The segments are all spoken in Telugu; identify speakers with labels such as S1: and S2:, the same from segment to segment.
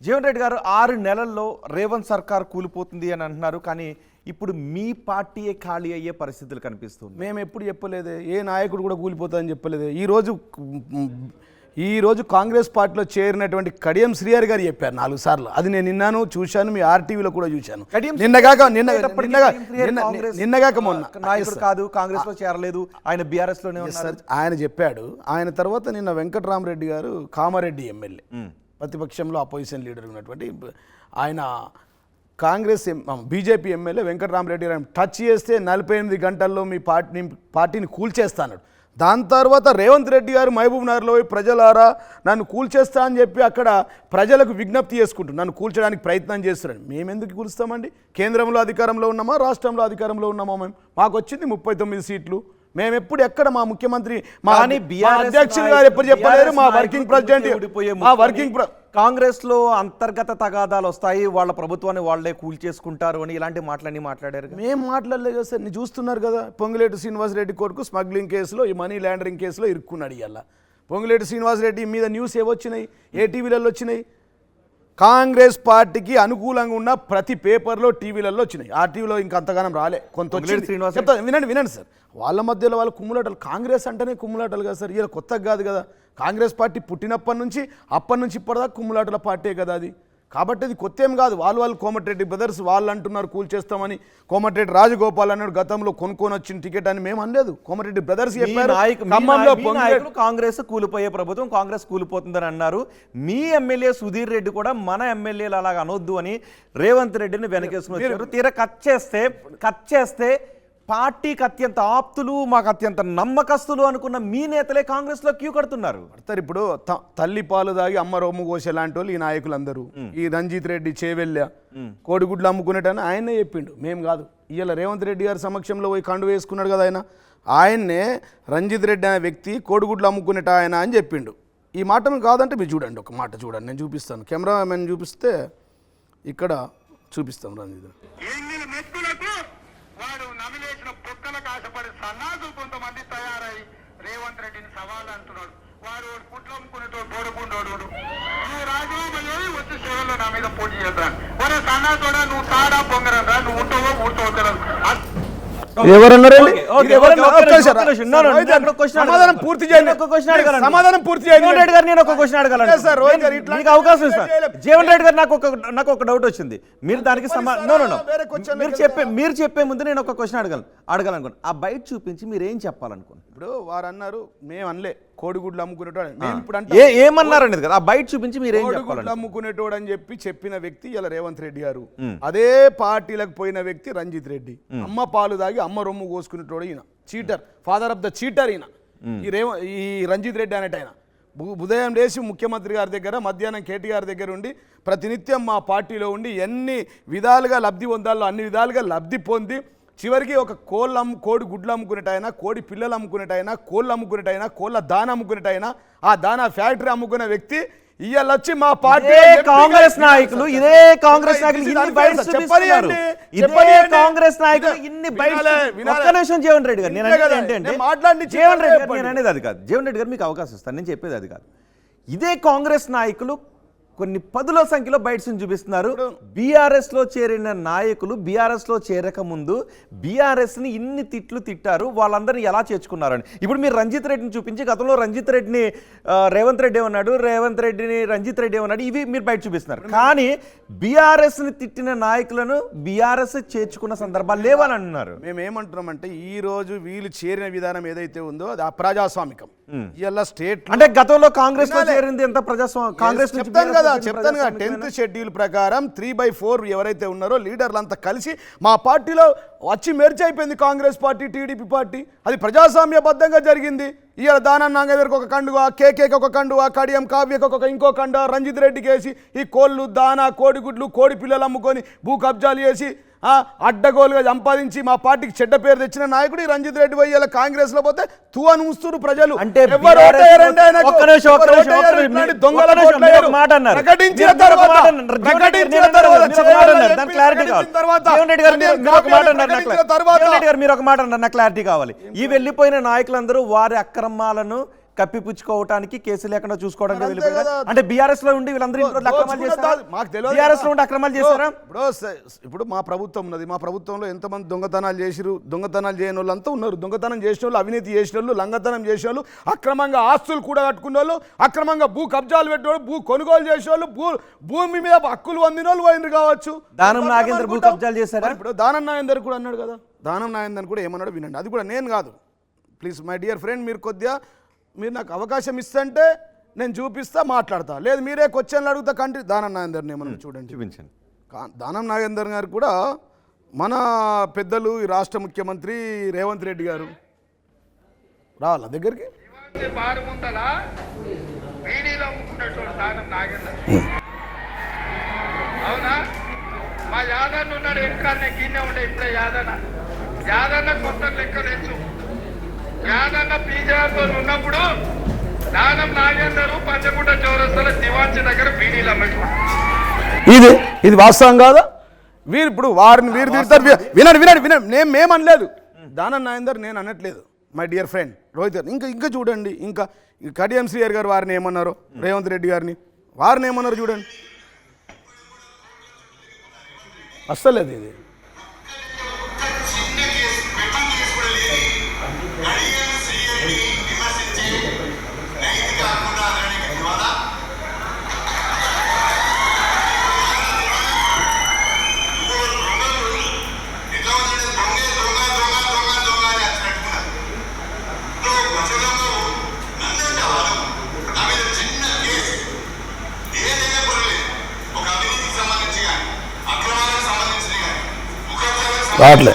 S1: జీవన్ రెడ్డి గారు 6 నెలల్లో రేవంత్ సర్కార్ కూలిపోతుంది అని అంటున్నారు. కానీ ఇప్పుడు మీ పార్టీయే ఖాళీ అయ్యే పరిస్థితులు కనిపిస్తుంది.
S2: మేము ఎప్పుడు చెప్పలేదు, ఏ నాయకుడు కూడా కూలిపోతాదని చెప్పలేదు. ఈరోజు కాంగ్రెస్ పార్టీలో చేరినటువంటి కడియం శ్రీహరి గారు చెప్పారు 4 సార్లు. అది నేను నిన్నాను, చూశాను, మీ ఆర్టీవీలో కూడా చూశాను. నిన్నగాక మొన్న
S1: నాయకుడు కాదు, కాంగ్రెస్ లో చేరలేదు, ఆయన బీఆర్ఎస్ లోనే ఉన్నారు.
S2: ఆయన చెప్పాడు. ఆయన తర్వాత నిన్న వెంకటరామరెడ్డి గారు, కామారెడ్డి ఎమ్మెల్యే, ప్రతిపక్షంలో అపోజిషన్ లీడర్ ఉన్నటువంటి ఆయన కాంగ్రెస్ బీజేపీ ఎమ్మెల్యే వెంకటరామరెడ్డి గారు టచ్ చేస్తే 48 గంటల్లో మీ పార్టీని కూల్చేస్తాడు. దాని తర్వాత రేవంత్ రెడ్డి గారు మహబూబ్ నగర్లో ప్రజలారా నన్ను కూల్చేస్తా అని చెప్పి అక్కడ ప్రజలకు విజ్ఞప్తి చేసుకుంటున్నారు, నన్ను కూల్చడానికి ప్రయత్నం చేస్తున్నాడు. మేము ఎందుకు కూలుస్తామండి? కేంద్రంలో అధికారంలో ఉన్నామా, రాష్ట్రంలో అధికారంలో ఉన్నామా? మాకు వచ్చింది 39 సీట్లు. మేము ఎప్పుడు ఎక్కడ మా ముఖ్యమంత్రి మా అధ్యక్షులు గారు ఎప్పుడు చెప్పలేరు, మా వర్కింగ్ ప్రెసిడెంట్
S1: కాంగ్రెస్ లో అంతర్గత తగాదాలు వస్తాయి, వాళ్ళ ప్రభుత్వాన్ని వాళ్లే కూల్చేసుకుంటారు అని ఇలాంటి మాటలన్నీ మాట్లాడారు.
S2: మేము మాట్లాడలేదు కదా సార్, మీరు చూస్తున్నారు కదా. పొంగులేటి శ్రీనివాసరెడ్డి కొడుకు స్మగ్లింగ్ కేసులో, ఈ మనీ లాండరింగ్ కేసులో ఇరుక్కున్నాడు. ఇవాళ పొంగులేటి శ్రీనివాసరెడ్డి మీద న్యూస్ ఏవొచ్చినాయి, ఏ టీవీలలో వచ్చినాయి? కాంగ్రెస్ పార్టీకి అనుకూలంగా ఉన్న ప్రతి పేపర్లో, టీవీలలో వచ్చినాయి. ఆ టీవీలో ఇంకా అంతగానం రాలే, కొంత చెప్తా వినండి సార్. వాళ్ళ మధ్యలో వాళ్ళ కుమ్ములాటలు. కాంగ్రెస్ అంటేనే కుమ్ములాటలు కదా సార్, ఇలా కొత్తగా కాదు కదా. కాంగ్రెస్ పార్టీ పుట్టినప్పటి నుంచి ఇప్పటిదాకా కుమ్ములాటల పార్టీ కదా అది. కాబట్టి అది కొత్త ఏం కాదు. వాళ్ళు కోమటిరెడ్డి బ్రదర్స్ వాళ్ళు అంటున్నారు కూల్చేస్తామని. కోమటిరెడ్డి రాజగోపాల్ అన్నాడు గతంలో కొనుక్కొని వచ్చిన టికెట్ అని. మేము అనలేదు, కోమటిరెడ్డి బ్రదర్స్ చెప్పారు.
S1: కాంగ్రెస్ కూలిపోయే ప్రభుత్వం, కాంగ్రెస్ కూలిపోతుందని అన్నారు. మీ ఎమ్మెల్యే సుధీర్ రెడ్డి కూడా మన ఎమ్మెల్యేలు అలాగ అనొద్దు అని రేవంత్ రెడ్డిని వెనకేసుకుని వచ్చారు. తీరా కట్ చేస్తే పార్టీకి అత్యంత ఆప్తులు, మాకు అత్యంత నమ్మకస్తులు అనుకున్న మీ నేతలే కాంగ్రెస్ లో క్యూ కడుతున్నారు.
S2: ఇప్పుడు తల్లి పాలు దాగి అమ్మ రొమ్ము కోసే లాంటి వాళ్ళు ఈ నాయకులందరూ. ఈ రంజిత్ రెడ్డి చేవెళ్ళ కోడిగుడ్లు అమ్ముకునేటని ఆయనే చెప్పిండు, మేము కాదు. ఇవాళ రేవంత్ రెడ్డి గారి సమక్షంలో పోయి కండు వేసుకున్నాడు కదా ఆయన్నే రంజిత్ రెడ్డి అనే వ్యక్తి కోడిగుడ్లు అమ్ముకునేట ఆయన అని చెప్పిండు. ఈ మాటను కాదంటే మీరు చూడండి, ఒక మాట చూడండి, నేను చూపిస్తాను. కెమెరామెన్ చూపిస్తే ఇక్కడ చూపిస్తాం. రంజిత్
S3: వాడు నమిలేసిన పొక్కలకు ఆశపడి సన్నాసులు కొంతమంది తయారై రేవంత్ రెడ్డిని సవాలు అంటున్నాడు. వాడు పుట్లు అమ్ముకునేటోడు తోడుకుంటోడు. నువ్వు రాజీనామా చేసి వచ్చి సేవల్లో నా మీద పోటీ చేద్దాను. ఒరే సన్నాసుడా, నువ్వు తాడా పొంగరరా, నువ్వు ఉంటావో ఊడుతావో తెలియదు.
S2: సమాధానం పూర్తి చేయండి.
S1: అవకాశం ఇస్తాను. జీవన్ రెడ్డి గారు నాకు ఒక డౌట్ వచ్చింది. మీరు దానికి మీరు చెప్పే ముందు నేను ఒక క్వశ్చన్ అడగాలనుకోండి. ఆ బయట చూపించి మీరు ఏం చెప్పాలనుకోండి.
S2: ఇప్పుడు వారు అన్నారు, మేము అనలే కోడిగుడ్లు అమ్ముకునేటోడు.
S1: ఏమన్నారు అనేది కదా, ఆ బయట చూపించి మీరు ఏం చెప్పాలి?
S2: అమ్ముకునేటోడు అని చెప్పిన వ్యక్తి ఇలా రేవంత్ రెడ్డి గారు. అదే పార్టీలకు పోయిన వ్యక్తి రంజిత్ రెడ్డి. అమ్మ పాలు దాగి అమ్మ రొమ్ము కోసుకునేటోడు ఈయన. Cheater, father of the cheater ఈయన. ఈ రంజిత్ రెడ్డి అనేట ఆయన ఉదయం లేచి ముఖ్యమంత్రి గారి దగ్గర, మధ్యాహ్నం కేటీఆర్ దగ్గర ఉండి ప్రతినిత్యం మా పార్టీలో ఉండి ఎన్ని విధాలుగా లబ్ధి పొందాలో అన్ని విధాలుగా లబ్ధి పొంది చివరికి ఒక కోడి గుడ్లు అమ్ముకునేటైనా, కోడి పిల్లలు అమ్ముకునేటైనా, కోళ్ళు అమ్ముకునేటైనా, కోళ్ళ దాన అమ్ముకునేటైనా, ఆ దానా ఫ్యాక్టరీ అమ్ముకునే వ్యక్తి ఇవాళ వచ్చి మా పార్టీ
S1: కాంగ్రెస్ నాయకులు జీవన్ రెడ్డి గారు అది కాదు. జీవన్ రెడ్డి గారు మీకు అవకాశం ఇస్తాను, నేను చెప్పేది అది కాదు. ఇదే కాంగ్రెస్ నాయకులు కొన్ని పదుల సంఖ్యలో బయటను చూపిస్తున్నారు. బీఆర్ఎస్ లో చేరిన నాయకులు బీఆర్ఎస్ లో చేరక ముందు బీఆర్ఎస్ ని ఇన్ని తిట్లు తిట్టారు, వాళ్ళందరినీ ఎలా చేర్చుకున్నారని. ఇప్పుడు మీరు రంజిత్ రెడ్డిని చూపించి గతంలో రంజిత్ రెడ్డిని రేవంత్ రెడ్డి ఏమన్నాడు, రేవంత్ రెడ్డిని రంజిత్ రెడ్డి ఏమన్నాడు, ఇవి మీరు బయట చూపిస్తున్నారు. కానీ బీఆర్ఎస్ ని తిట్టిన నాయకులను బీఆర్ఎస్ చేర్చుకున్న సందర్భాలు లేవని అంటున్నారు.
S2: మేము ఏమంటున్నామంటే ఈ రోజు వీళ్ళు చేరిన విధానం ఏదైతే ఉందో అది అప్రజాస్వామికం. ఇలా స్టేట్
S1: అంటే గతంలో కాంగ్రెస్ లో చేరింది ఎంత ప్రజాస్వామ్యం? కాంగ్రెస్
S2: చెప్తాను కదా 10th షెడ్యూల్ ప్రకారం 3/4 ఎవరైతే ఉన్నారో లీడర్లు అంతా కలిసి మా పార్టీలో వచ్చి మెర్జ్ అయిపోయింది కాంగ్రెస్ పార్టీ, టీడీపీ పార్టీ. అది ప్రజాస్వామ్యబద్ధంగా జరిగింది. ఇవాళ దానా నాగేందర్కి ఒక కండువా, కేకేకి ఒక కండువా, కడియం కావ్యకి ఇంకో కండువా, రంజిత్ రెడ్డికి వేసి ఈ కోళ్ళు, దానా, కోడిగుడ్లు, కోడి పిల్లలు అమ్ముకొని భూ కబ్జాలు చేసి అడ్డగోలుగా సంపాదించి మా పార్టీకి చెడ్డ పేరు తెచ్చిన నాయకుడు రంజిత్ రెడ్డి పోయి ఇలా కాంగ్రెస్ లో పోతే తూను ముస్తురు ప్రజలు.
S1: అంటే మీరు ఒక మాట అన్నారు, నాకు క్లారిటీ కావాలి. ఈ వెళ్ళిపోయిన నాయకులందరూ వారి అక్రమాలను కప్పిపుచ్చుకోవటానికి కేసు లేకుండా చూసుకోవడానికి
S2: అంతే
S1: వెళ్ళిపోయారా?
S2: కదా.
S1: అంటే బీఆర్ఎస్ లో ఉండి వీళ్ళందరూ ఇంట్లో అక్రమాలు చేశారా?
S2: మాకు తెలియదు
S1: బీఆర్ఎస్ లో
S2: కదా.
S1: ఉండి అక్రమాలు చేశారా?
S2: ఇప్పుడు మా ప్రభుత్వం ఉన్నది, మా ప్రభుత్వంలో ఎంతమంది దొంగతనాలు చేసిరు, దొంగతనాలు చేయని వాళ్ళు అంతా ఉన్నారు. దొంగతనం చేసిన వాళ్ళు, అవినీతి చేసిన వాళ్ళు, లంగతనం చేసిన వాళ్ళు, అక్రమంగా ఆస్తులు కూడా కట్టుకున్న వాళ్ళు, అక్రమంగా భూ కబ్జాలు పెట్టిన వాళ్ళు, భూ కొనుగోలు చేసిన వాళ్ళు, భూమి మీద హక్కులు పొందిన వాళ్ళు పోయినరు కావచ్చు.
S1: దానం నాగేంద్ర భూ కబ్జాలు చేశారా?
S2: మరి ఇప్పుడు దానం నాగేందర్ కూడా అన్నాడు కదా, దానం నాగేందర్ కూడా ఏమన్నాడు వినండి. అది కూడా నేను కాదు, ప్లీజ్ మై డియర్ ఫ్రెండ్, మీరు నాకు అవకాశం ఇస్తుంటే నేను చూపిస్తా, మాట్లాడతా. లేదు మీరే క్వశ్చన్లు అడుగుతా కంట్రీ. దానం నాగేందర్ని ఏమన్నా చూడండి,
S1: చూపించండి.
S2: దానం నాగేందర్ గారు కూడా మన పెద్దలు ఈ రాష్ట్ర ముఖ్యమంత్రి రేవంత్ రెడ్డి గారు రావాలా దగ్గరికి.
S3: బారు ముందల వీడిలో అమ్ముకున్నటువంటి దానం నాగేందర్ అవునా? మా యాదన్న ఉన్నాడు వెనకాలనే గిన్నె ఉండే. ఇప్పుడే యాదన్న కొత్త లెక్కలేసు. యాదన్న పీజాతో ఉన్నప్పుడు దానం నాగేందర్ పంచగుట్ట చౌరస్తాల దివాంచి దగ్గర బీడీలు అమ్మేటువంటి.
S2: ఇది వాస్తవం కాదా? వీరు ఇప్పుడు వారిని వీరు తిడతారు. వినండి, మేమనలేదు. దానం నాగేందర్ నేను అనట్లేదు మై డియర్ ఫ్రెండ్ రోహిత్ గారు. ఇంకా చూడండి, ఇంకా కడియం శ్రీయర్ గారు వారిని ఏమన్నారు, రేవంత్ రెడ్డి గారిని వారిని ఏమన్నారు చూడండి. అస్సలేదు ఇది. రావట్లే.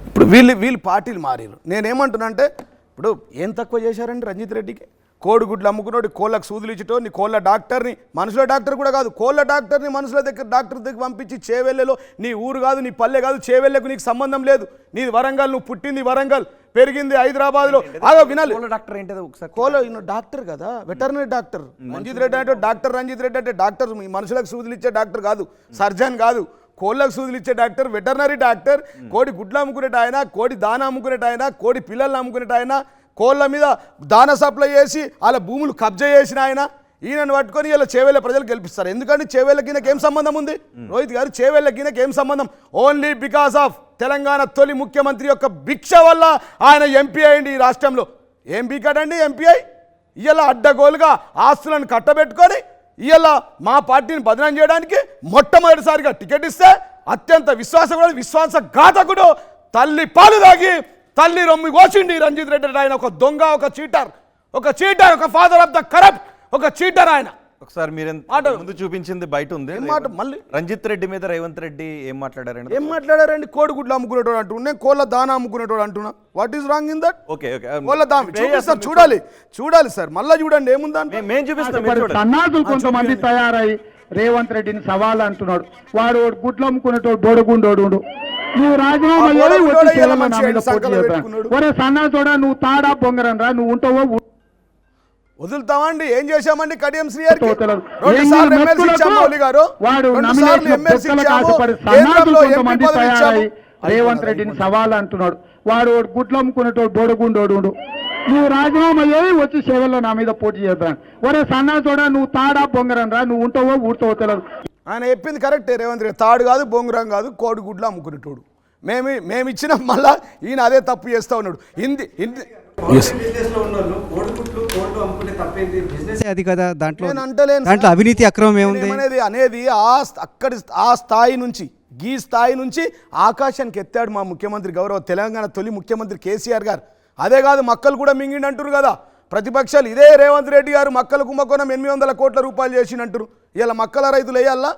S2: ఇప్పుడు వీళ్ళు పార్టీలు మారారు. నేనేమంటున్నా అంటే ఇప్పుడు ఏం తక్కువ చేశారండి రంజిత్ రెడ్డికి? కోడిగుడ్లు అమ్ముకున్నాడు, కోళ్ళకు సూదులు ఇచ్చటో, నీ కోళ్ళ డాక్టర్ని, మనుషుల డాక్టర్ కూడా కాదు, కోళ్ళ డాక్టర్ని మనుషుల దగ్గర డాక్టర్ దగ్గర పంపించి చేవెళ్ళలో, నీ ఊరు కాదు, నీ పల్లె కాదు, చేవెళ్ళకు నీకు సంబంధం లేదు, నీది వరంగల్, నువ్వు పుట్టింది వరంగల్, పెరిగింది హైదరాబాద్లో. అదో వినాలి.
S1: డాక్టర్ ఏంటో ఒకసారి.
S2: కోళ్ళ డాక్టర్ కదా, వెటర్నరీ డాక్టర్. రంజిత్ రెడ్డి అంటే డాక్టర్, రంజిత్ రెడ్డి అంటే డాక్టర్. మీ మనుషులకు సూదులు ఇచ్చే డాక్టర్ కాదు, సర్జన్ కాదు, కోళ్ళకు సూదులు ఇచ్చే డాక్టర్, వెటర్నరీ డాక్టర్. కోడి గుడ్లు అమ్ముకునేట ఆయన, కోడి దాన అమ్ముకునేట ఆయన, కోడి పిల్లల్ని అమ్ముకునేట ఆయన, కోళ్ళ మీద దాన సప్లై చేసి వాళ్ళ భూములు కబ్జా చేసిన ఆయన. ఈయనను పట్టుకొని ఇలా చేవేళ్ళ ప్రజలు గెలిపిస్తారు. ఎందుకంటే చేవేళ్ళకి ఈయనకి ఏం సంబంధం ఉంది రోహిత్ గారు? చేవేళ్ళకి ఈయనకి ఏం సంబంధం? ఓన్లీ బికాస్ ఆఫ్ తెలంగాణ తొలి ముఖ్యమంత్రి యొక్క భిక్ష వల్ల ఆయన ఎంపీ అయ్యింది ఈ రాష్ట్రంలో. ఏం బీకాడండి ఎంపీ అయి? ఇలా అడ్డగోలుగా ఆస్తులను కట్టబెట్టుకొని ఇలా మా పార్టీని బదనాం చేయడానికి మొట్టమొదటిసారిగా టికెట్ ఇస్తే అత్యంత విశ్వాసఘాతకుడు, తల్లి పాలు తాగి తల్లి రొమ్మి కోసిండి రంజిత్ రెడ్డి. ఆయన ఒక దొంగ, ఒక చీటర్, ఒక ఫాదర్ ఆఫ్ ద కరప్ట్, ఒక చీటర్ ఆయన.
S1: ఒకసారి మీరు ముందు చూపించింది బయట ఉంది.
S2: మళ్ళీ
S1: రంజిత్ రెడ్డి మీద రేవంత్ రెడ్డి ఏం
S2: మాట్లాడారండి? కోడిగుడ్లు అమ్ముకునేటోడు అంటున్నా, నేను కోళ్ళ దానా అమ్ముకునేటోడు అంటున్నా. What is wrong in that?
S1: Okay
S2: కోళ్ళ దాన చూడాలి సార్, మళ్ళీ చూడండి ఏముందని
S1: మేము చూపిస్తాం.
S4: సన్నాసులు కొంతమంది తయారై రేవంత్ రెడ్డిని సవాల్ అంటున్నాడు. వాడు గుడ్లు అమ్ముకునేటోడు బోడగుండోడు. నువ్వు రాజీనామా ఒరే సన్నాసుడా, నువ్వు తాడా బొంగరం రా, నువ్వు ఉంటావో
S2: వదులుతామండి. ఏం చేశామండి కడియం శ్రీయర్ గారు? 2 సార్లు ఎమ్మెల్సీ ఇచ్చాము మౌలి గారు, 2 సార్లు ఎమ్మెల్సీ ఇచ్చాము, కేంద్రంలో ఎంపీ పదవి ఇచ్చాము.
S4: రేవంత్ రెడ్డిని సవాల్ అంటున్నాడు. వాడు గుడ్లు అమ్ముకునేటోడు బోడగుండోడు. నువ్వు రాజీనామా చేయి, వచ్చి సేవల్లో నా మీద పోటీ చేద్దాం. ఒరే సన్నాసుడా, నువ్వు తాడా బొంగరం రా, నువ్వు ఉంటావో ఊడుతావో తెలియదు.
S2: ఆయన చెప్పింది కరెక్టే. రేవంత్ రెడ్డి తాడు కాదు, బొంగురం కాదు, కోడిగుడ్లు అమ్ముకునేటోడు. మేము ఇచ్చిన మళ్ళా ఈయన అదే తప్పు చేస్తూ ఉన్నాడు.
S5: అది కదా, దాంట్లో
S2: నేను అంటలేను,
S5: దాంట్లో అవినీతి అక్రమం ఏముంది
S2: అనేది ఆ స్థాయి నుంచి, ఈ స్థాయి నుంచి ఆకాశానికి ఎత్తాడు మా ముఖ్యమంత్రి, గౌరవ తెలంగాణ తొలి ముఖ్యమంత్రి కేసీఆర్ గారు. అదే కాదు, మక్కలు కూడా మింగిండి అంటారు కదా ప్రతిపక్షాలు. ఇదే రేవంత్ రెడ్డి గారు మక్కల కుంభకోణం 800 కోట్ల రూపాయలు చేసినంటారు. ఇలా మక్కల రైతులు వేయాలా?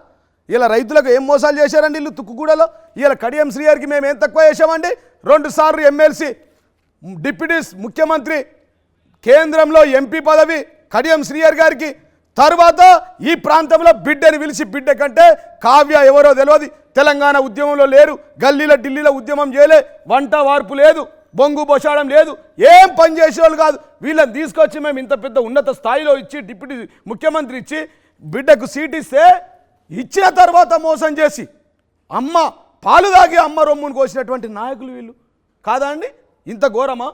S2: ఇలా రైతులకు ఏం మోసాలు చేశారండి వీళ్ళు తుక్కుగూడలో? ఇలా కడియం శ్రీగారికి మేము ఏం తక్కువ చేశామండి? 2 సార్లు ఎమ్మెల్సీ, డిప్యూటీ ముఖ్యమంత్రి, కేంద్రంలో ఎంపీ పదవి కడియం శ్రీయర్ గారికి. తర్వాత ఈ ప్రాంతంలో బిడ్డని పిలిచి, బిడ్డ కంటే కావ్య ఎవరో తెలియదు, తెలంగాణ ఉద్యమంలో లేరు, గల్లీలో ఢిల్లీలో ఉద్యమం చేయలే, వంట వార్పు లేదు, బొంగు బొషాడం లేదు, ఏం పని చేసేవాళ్ళు కాదు. వీళ్ళని తీసుకొచ్చి మేము ఇంత పెద్ద ఉన్నత స్థాయిలో ఇచ్చి, డిప్యూటీ ముఖ్యమంత్రి ఇచ్చి, బిడ్డకు సీట్ ఇస్తే, ఇచ్చిన తర్వాత మోసం చేసి, అమ్మ పాలు తాగి అమ్మ రొమ్మును కోసినటువంటి నాయకులు వీళ్ళు కాదా అండి? ఇంత ఘోరమా?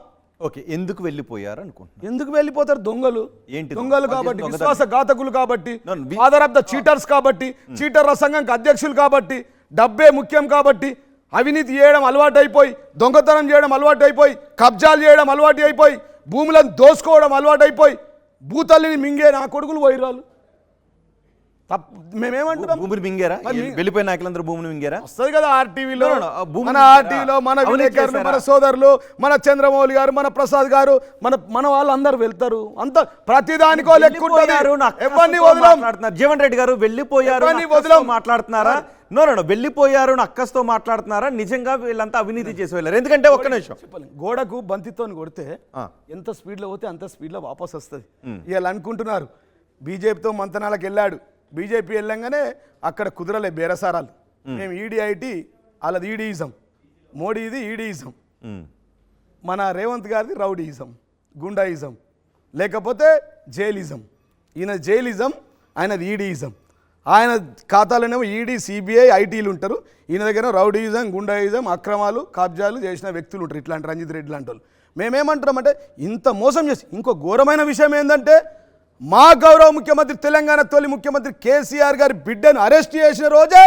S1: ఓకే, ఎందుకు వెళ్ళిపోయారు అనుకుంటున్నాను?
S2: ఎందుకు వెళ్ళిపోతారు? దొంగలు.
S1: ఏంటి
S2: దొంగలు
S1: దొంగ?
S2: కాబట్టి,
S1: దొంగతనం.
S2: విశ్వాసఘాతకులు కాబట్టి,
S1: No, no,
S2: father of the cheaters కాబట్టి, చీటర్ల సంఘంకి అధ్యక్షులు కాబట్టి, డబ్బే ముఖ్యం కాబట్టి, అవినీతి చేయడం అలవాటు అయిపోయి, దొంగతనం చేయడం అలవాటు అయిపోయి, కబ్జాలు చేయడం అలవాటు అయిపోయి, భూములను దోసుకోవడం అలవాటు అయిపోయి, భూతల్లిని మింగే నా కొడుకులు వైరాలు. మేమేమంటున్నాం?
S1: భూమిని మింగారా?
S2: మరి
S1: వెళ్ళిపోయిన నాయకులందరూ భూమిని మింగారా?
S2: వస్తుంది కదా ఆర్టీవీలో,
S1: No, no, no, ఆ భూమి
S2: మన
S1: మింగారా?
S2: ఆర్టీవీలో మన
S1: అవినీతి
S2: విలేకరులు,
S1: చేశారా?
S2: మన సోదరులు, మన చంద్రమౌళి గారు, మన ప్రసాద్ గారు, మన వాళ్ళు అందరు వెళ్తారు. అంత ప్రతిదానికో లెక్క ఉంటుంది.
S1: వెళ్ళిపోయారు, నా
S2: ఎవరిని
S1: అక్కస్తో
S2: వదలం.
S1: మాట్లాడుతున్నారు. జీవన్ రెడ్డి గారు వెళ్ళిపోయారు,
S2: ఎవరిని
S1: నా అక్కస్తో
S2: వదలం.
S1: మాట్లాడుతున్నారా? నో వెళ్ళిపోయారు నా అక్కస్తో మాట్లాడుతున్నారా? నిజంగా వీళ్ళంతా అవినీతి చేసి వెళ్ళారు. ఎందుకంటే ఒక్క నిమిషం,
S2: గోడకు బంతితో కొడితే
S1: ఆ.
S2: ఎంత స్పీడ్లో పోతే అంత స్పీడ్లో వాపస్ వస్తుంది. వీళ్ళు అనుకుంటున్నారు బీజేపీతో మంతనాలకు వెళ్ళాడు, బీజేపీ వెళ్ళంగానే అక్కడ కుదరలే బేరసారాలు. మేము ఈడీఐటీ, వాళ్ళది ఈడీయిజం, మోడీది ఈడీయిజం, మన రేవంత్ గారిది రౌడీయిజం, గుండాయిజం, లేకపోతే జైలిజం. ఈయన జైలిజం, ఆయనది ఈడీయిజం. ఆయన ఖాతాలోనేమో ఈడీ, సిబిఐ, ఐటీలు ఉంటారు. ఈయన దగ్గర రౌడీయిజం, గుండాయిజం, అక్రమాలు, కబ్జాలు చేసిన వ్యక్తులు ఉంటారు. ఇట్లాంటి రంజిత్ రెడ్డి లాంటి వాళ్ళు. మేమేమంటున్నామంటే ఇంత మోసం చేసి, ఇంకో ఘోరమైన విషయం ఏంటంటే, మా గౌరవ ముఖ్యమంత్రి, తెలంగాణ తొలి ముఖ్యమంత్రి కేసీఆర్ గారి బిడ్డను అరెస్ట్ చేసిన రోజే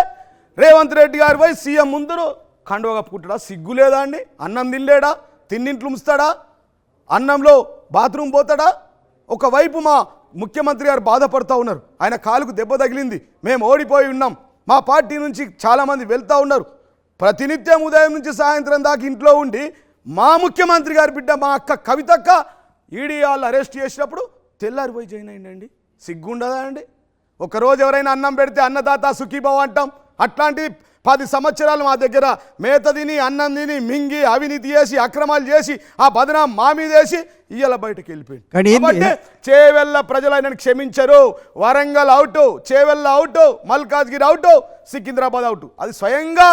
S2: రేవంత్ రెడ్డి గారు పోయి సీఎం ముందు కండువ కప్పుకుంటాడా? సిగ్గు లేదా అండి? అన్నం తినలేడా? తిన్నింట్లు ఉంచుతాడా? అన్నంలో బాత్రూమ్ పోతాడా? ఒకవైపు మా ముఖ్యమంత్రి గారు బాధపడుతూ ఉన్నారు, ఆయన కాలుకు దెబ్బ తగిలింది, మేము ఓడిపోయి ఉన్నాం, మా పార్టీ నుంచి చాలామంది వెళ్తూ ఉన్నారు. ప్రతినిత్యం ఉదయం నుంచి సాయంత్రం దాకా ఇంట్లో ఉండి మా ముఖ్యమంత్రి గారి బిడ్డ, మా అక్క కవితక్క ఈడీ వాళ్ళు అరెస్ట్ చేసినప్పుడు తెల్లారిపోయి జాయిన్ అయ్యండి. సిగ్గుండదా అండి? ఒకరోజు ఎవరైనా అన్నం పెడితే అన్నదాత సుఖీభావ అంటాం. అట్లాంటి 10 సంవత్సరాలు మా దగ్గర మేత తిని, అన్నం తిని, మింగి, అవినీతి చేసి, అక్రమాలు చేసి, ఆ బదనాం మా మీద వేసి ఇయ్యాల బయటకు వెళ్ళిపోయింది.
S5: కానీ
S2: కాబట్టి చేవెళ్ళ ప్రజలు ఆయనను క్షమించరు. Warangal out, Chevella out, Malkajgiri out, Secunderabad out. అది స్వయంగా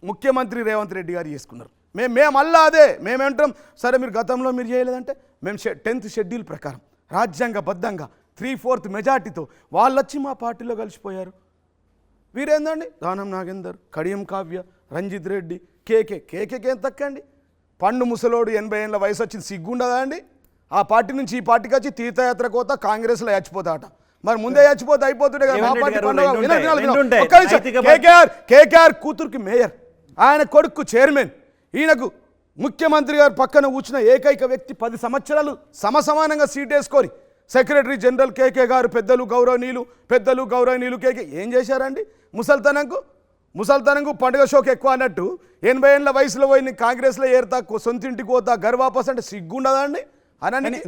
S2: ముఖ్యమంత్రి రేవంత్ రెడ్డి గారు చేసుకున్నారు. మేము మళ్ళా అదే మేమేంటాం, సరే మీరు గతంలో మీరు చేయలేదంటే మేము 10th షెడ్యూల్ ప్రకారం రాజ్యాంగబద్ధంగా 3/4 మెజార్టీతో వాళ్ళు వచ్చి మా పార్టీలో కలిసిపోయారు. వీరేందండి, దానం నాగేందర్, కడియం కావ్య, రంజిత్ రెడ్డి, కేకేకి ఏం తక్కండి? పండు ముసలోడు 80 ఏళ్ళ వయసు వచ్చింది, సిగ్గుండదా అండి? ఆ పార్టీ నుంచి ఈ పార్టీకి వచ్చి తీర్థయాత్ర కోత కాంగ్రెస్లో చచ్చిపోతాట. మరి ముందే చచ్చిపోతే అయిపోతుండే కదా. మా పార్టీ కేకేఆర్ కూతురికి మేయర్, ఆయన కొడుకు చైర్మన్, ఈయనకు ముఖ్యమంత్రి గారు పక్కన కూర్చున్న ఏకైక వ్యక్తి 10 సంవత్సరాలు సమసమానంగా సీట్ వేసుకొని సెక్రటరీ జనరల్ కేకే గారు, పెద్దలు గౌరవనీయులు కేకే ఏం చేశారండి? ముసల్తనంకు పండుగ షోక్ ఎక్కువ అన్నట్టు 80 ఏళ్ళ వయసులో పోయి కాంగ్రెస్లో ఏరుతా, సొంతింటికి పోతా, గర్వాపస్ అంటే సిగ్గుండదా అండి? అనని